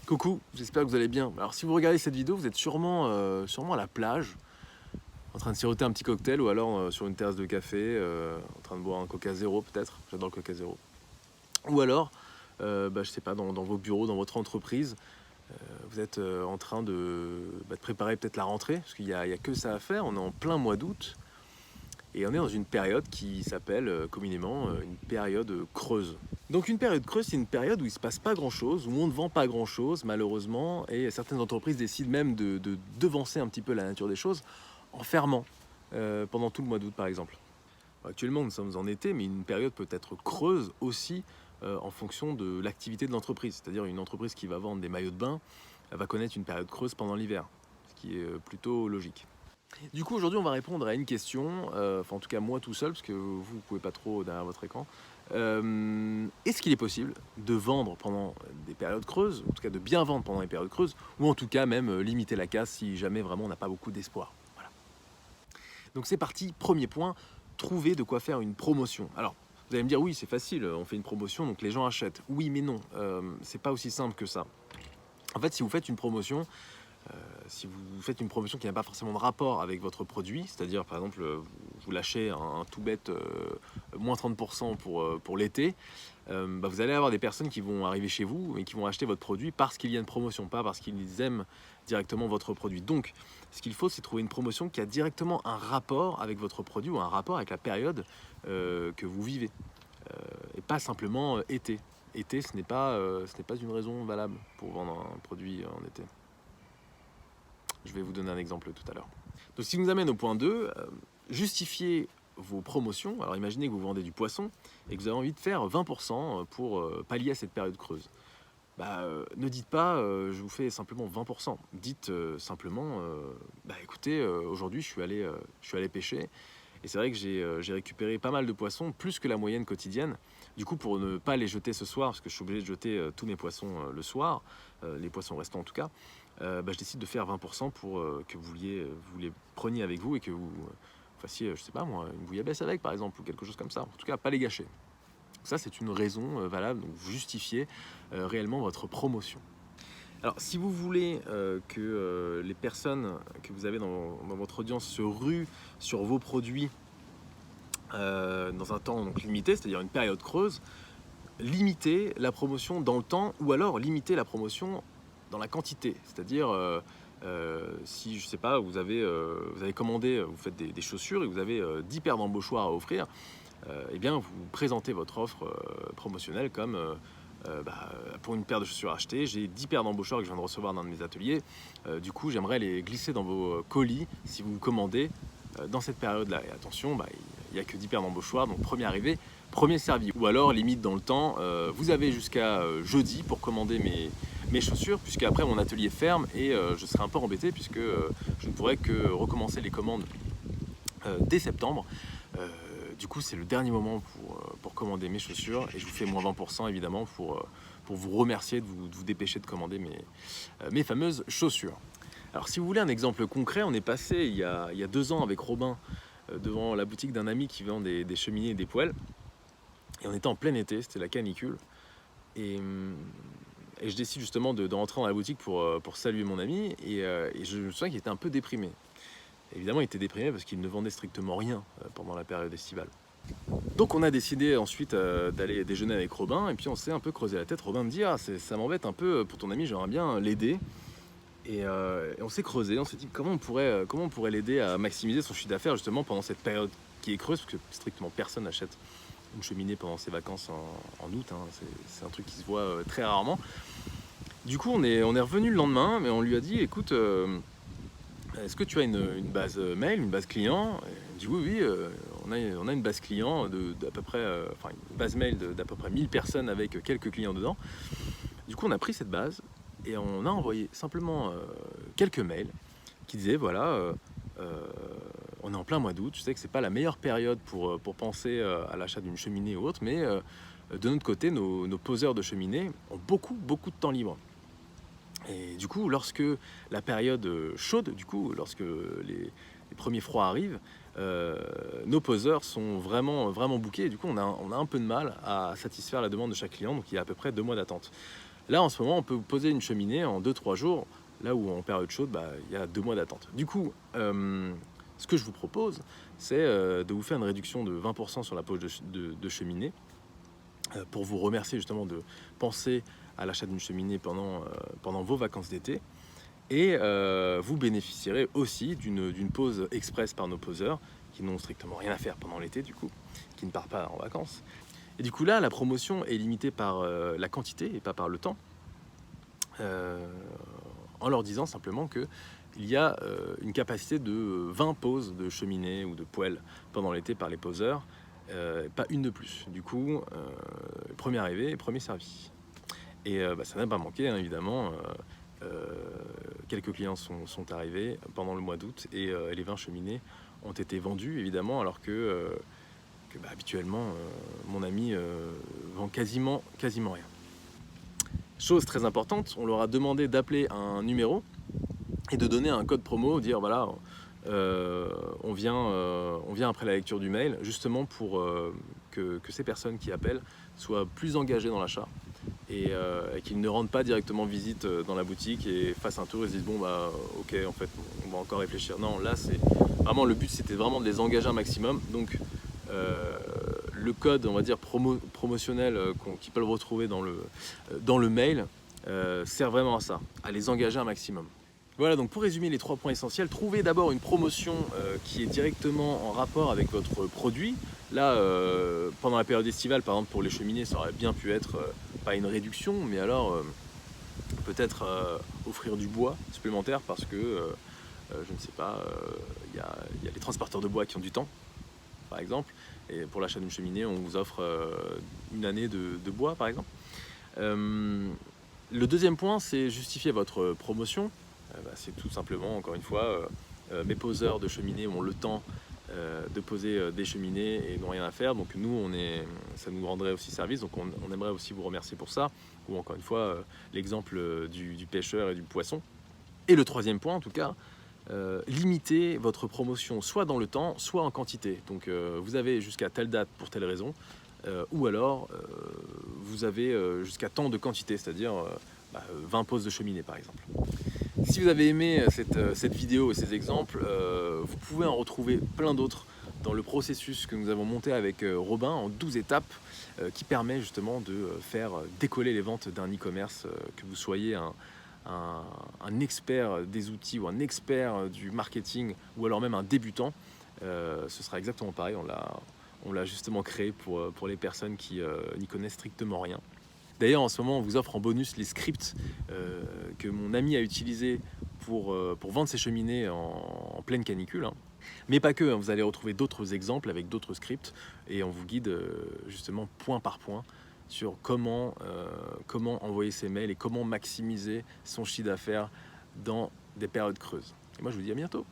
Coucou, j'espère que vous allez bien. Alors si vous regardez cette vidéo, vous êtes sûrement à la plage, en train de siroter un petit cocktail ou alors sur une terrasse de café, en train de boire un Coca Zéro peut-être, j'adore le Coca Zéro. Ou alors, je sais pas, dans vos bureaux, dans votre entreprise, vous êtes en train de préparer peut-être la rentrée, parce qu'il y a que ça à faire, on est en plein mois d'août, et on est dans une période qui s'appelle communément une période creuse. Donc une période creuse, c'est une période où il ne se passe pas grand-chose, où on ne vend pas grand-chose malheureusement, et certaines entreprises décident même de devancer un petit peu la nature des choses en fermant pendant tout le mois d'août par exemple. Actuellement nous sommes en été, mais une période peut être creuse aussi en fonction de l'activité de l'entreprise. C'est-à-dire une entreprise qui va vendre des maillots de bain, elle va connaître une période creuse pendant l'hiver, ce qui est plutôt logique. Du coup, aujourd'hui, on va répondre à une question, enfin en tout cas moi tout seul, parce que vous ne pouvez pas trop derrière votre écran. Est-ce qu'il est possible de vendre pendant des périodes creuses, en tout cas de bien vendre pendant les périodes creuses, ou en tout cas même limiter la casse si jamais vraiment on n'a pas beaucoup d'espoir. Voilà. Donc c'est parti, premier point, trouver de quoi faire une promotion. Alors, vous allez me dire, oui, c'est facile, on fait une promotion, donc les gens achètent. Oui, mais non, c'est pas aussi simple que ça. En fait, si vous faites une promotion, si vous faites une promotion qui n'a pas forcément de rapport avec votre produit, c'est-à-dire par exemple vous lâchez un tout bête moins 30% pour l'été, vous allez avoir des personnes qui vont arriver chez vous et qui vont acheter votre produit parce qu'il y a une promotion, pas parce qu'ils aiment directement votre produit. Donc ce qu'il faut, c'est trouver une promotion qui a directement un rapport avec votre produit ou un rapport avec la période que vous vivez, et pas simplement été. Été, ce n'est pas une raison valable pour vendre un produit en été. Je vais vous donner un exemple tout à l'heure. Donc, ce qui nous amène au point 2, justifier vos promotions. Alors, imaginez que vous vendez du poisson et que vous avez envie de faire 20% pour pallier à cette période creuse. Ne dites pas je vous fais simplement 20%. Dites simplement écoutez, aujourd'hui je suis allé pêcher et c'est vrai que j'ai récupéré pas mal de poissons, plus que la moyenne quotidienne. Du coup, pour ne pas les jeter ce soir, parce que je suis obligé de jeter tous mes poissons le soir, les poissons restants en tout cas, je décide de faire 20% pour que vous les preniez avec vous et que vous fassiez, je sais pas moi, une bouillabaisse avec par exemple, ou quelque chose comme ça. En tout cas, pas les gâcher. Ça, c'est une raison valable, donc vous justifiez réellement votre promotion. Alors, si vous voulez que les personnes que vous avez dans votre audience se ruent sur vos produits dans un temps donc limité, c'est-à-dire une période creuse, limitez la promotion dans le temps ou alors limitez la promotion dans la quantité. C'est-à-dire, si je sais pas, vous avez commandé, vous faites des chaussures et vous avez 10 paires d'embauchoirs à offrir, eh bien, vous présentez votre offre promotionnelle comme pour une paire de chaussures achetées, j'ai 10 paires d'embauchoirs que je viens de recevoir dans un de mes ateliers. Du coup, j'aimerais les glisser dans vos colis si vous commandez dans cette période-là. Et attention, il n'y a que 10 paires d'embauchoirs, donc premier arrivé, premier servi. Ou alors, limite dans le temps, vous avez jusqu'à jeudi pour commander mes chaussures, puisqu'après mon atelier ferme et je serai un peu embêté puisque je ne pourrai que recommencer les commandes dès septembre. Du coup, c'est le dernier moment pour commander mes chaussures et je vous fais moins 20% évidemment pour vous remercier de vous dépêcher de commander mes fameuses chaussures. Alors, si vous voulez un exemple concret, on est passé il y a 2 ans avec Robin devant la boutique d'un ami qui vend des cheminées et des poêles. Et on était en plein été, c'était la canicule. Et je décide justement de rentrer dans la boutique pour saluer mon ami. Et je me souviens qu'il était un peu déprimé. Évidemment, il était déprimé parce qu'il ne vendait strictement rien pendant la période estivale. Donc on a décidé ensuite d'aller déjeuner avec Robin et puis on s'est un peu creusé la tête. Robin me dit ça m'embête un peu pour ton ami, j'aimerais bien l'aider. Et on s'est creusé, on s'est dit comment on pourrait l'aider à maximiser son chiffre d'affaires justement pendant cette période qui est creuse, parce que strictement personne n'achète une cheminée pendant ses vacances en août, hein. C'est un truc qui se voit très rarement. Du coup on est revenu le lendemain, mais on lui a dit écoute, est-ce que tu as une base mail, une base client? Il dit oui, on a une base client d'à peu près, une base mail d'à peu près 1000 personnes avec quelques clients dedans. Du coup, on a pris cette base et on a envoyé simplement quelques mails qui disaient voilà, on est en plein mois d'août, je sais que c'est pas la meilleure période pour penser à l'achat d'une cheminée ou autre, mais de notre côté, nos poseurs de cheminée ont beaucoup de temps libre. Et du coup, lorsque la période chaude, lorsque les premiers froids arrivent, nos poseurs sont vraiment bookés. Et du coup, on a un peu de mal à satisfaire la demande de chaque client. Donc, il y a à peu près 2 mois d'attente. Là, en ce moment, on peut poser une cheminée en 2-3 jours, là où en période chaude, il y a 2 mois d'attente. Du coup, ce que je vous propose, c'est de vous faire une réduction de 20% sur la pose de cheminée, pour vous remercier justement de penser à l'achat d'une cheminée pendant vos vacances d'été. Et vous bénéficierez aussi d'une pause express par nos poseurs, qui n'ont strictement rien à faire pendant l'été, du coup, qui ne partent pas en vacances. Et du coup là, la promotion est limitée par la quantité et pas par le temps, en leur disant simplement qu'il y a une capacité de 20 pauses de cheminée ou de poêle pendant l'été par les poseurs, pas une de plus. Du coup, premier arrivé, premier servi. Et ça n'a pas manqué, hein, évidemment. Quelques clients sont arrivés pendant le mois d'août et les 20 cheminées ont été vendus, évidemment, alors que habituellement, mon ami vend quasiment rien. Chose très importante, on leur a demandé d'appeler un numéro et de donner un code promo, dire voilà, on vient après la lecture du mail, justement pour que ces personnes qui appellent soient plus engagées dans l'achat et qu'ils ne rendent pas directement visite dans la boutique et fassent un tour et se disent bon ok, en fait on va encore réfléchir. Non, là c'est vraiment le but, c'était vraiment de les engager un maximum. Donc le code, on va dire promotionnel qu'ils peuvent retrouver dans le mail sert vraiment à ça, à les engager un maximum. Voilà, donc pour résumer les 3 points essentiels, trouvez d'abord une promotion qui est directement en rapport avec votre produit. Là, pendant la période estivale, par exemple pour les cheminées, ça aurait bien pu être pas une réduction, mais alors peut-être offrir du bois supplémentaire parce que, je ne sais pas, il y a les transporteurs de bois qui ont du temps, par exemple, et pour l'achat d'une cheminée, on vous offre une année de bois, par exemple. Le deuxième point, c'est justifier votre promotion. C'est tout simplement, encore une fois, mes poseurs de cheminées ont le temps de poser des cheminées et n'ont rien à faire. Donc nous, ça nous rendrait aussi service. Donc on aimerait aussi vous remercier pour ça. Ou encore une fois, l'exemple du pêcheur et du poisson. Et le troisième point, en tout cas, limitez votre promotion soit dans le temps, soit en quantité. Donc vous avez jusqu'à telle date pour telle raison. Ou alors, vous avez jusqu'à tant de quantité, c'est-à-dire 20 poses de cheminée, par exemple. Si vous avez aimé cette vidéo et ces exemples, vous pouvez en retrouver plein d'autres dans le processus que nous avons monté avec Robin en 12 étapes qui permet justement de faire décoller les ventes d'un e-commerce, que vous soyez un expert des outils ou un expert du marketing ou alors même un débutant. Ce sera exactement pareil, on l'a justement créé pour les personnes qui n'y connaissent strictement rien. D'ailleurs, en ce moment, on vous offre en bonus les scripts que mon ami a utilisés pour vendre ses cheminées en pleine canicule. Hein. Mais pas que, hein, vous allez retrouver d'autres exemples avec d'autres scripts et on vous guide justement point par point sur comment envoyer ses mails et comment maximiser son chiffre d'affaires dans des périodes creuses. Et moi, je vous dis à bientôt.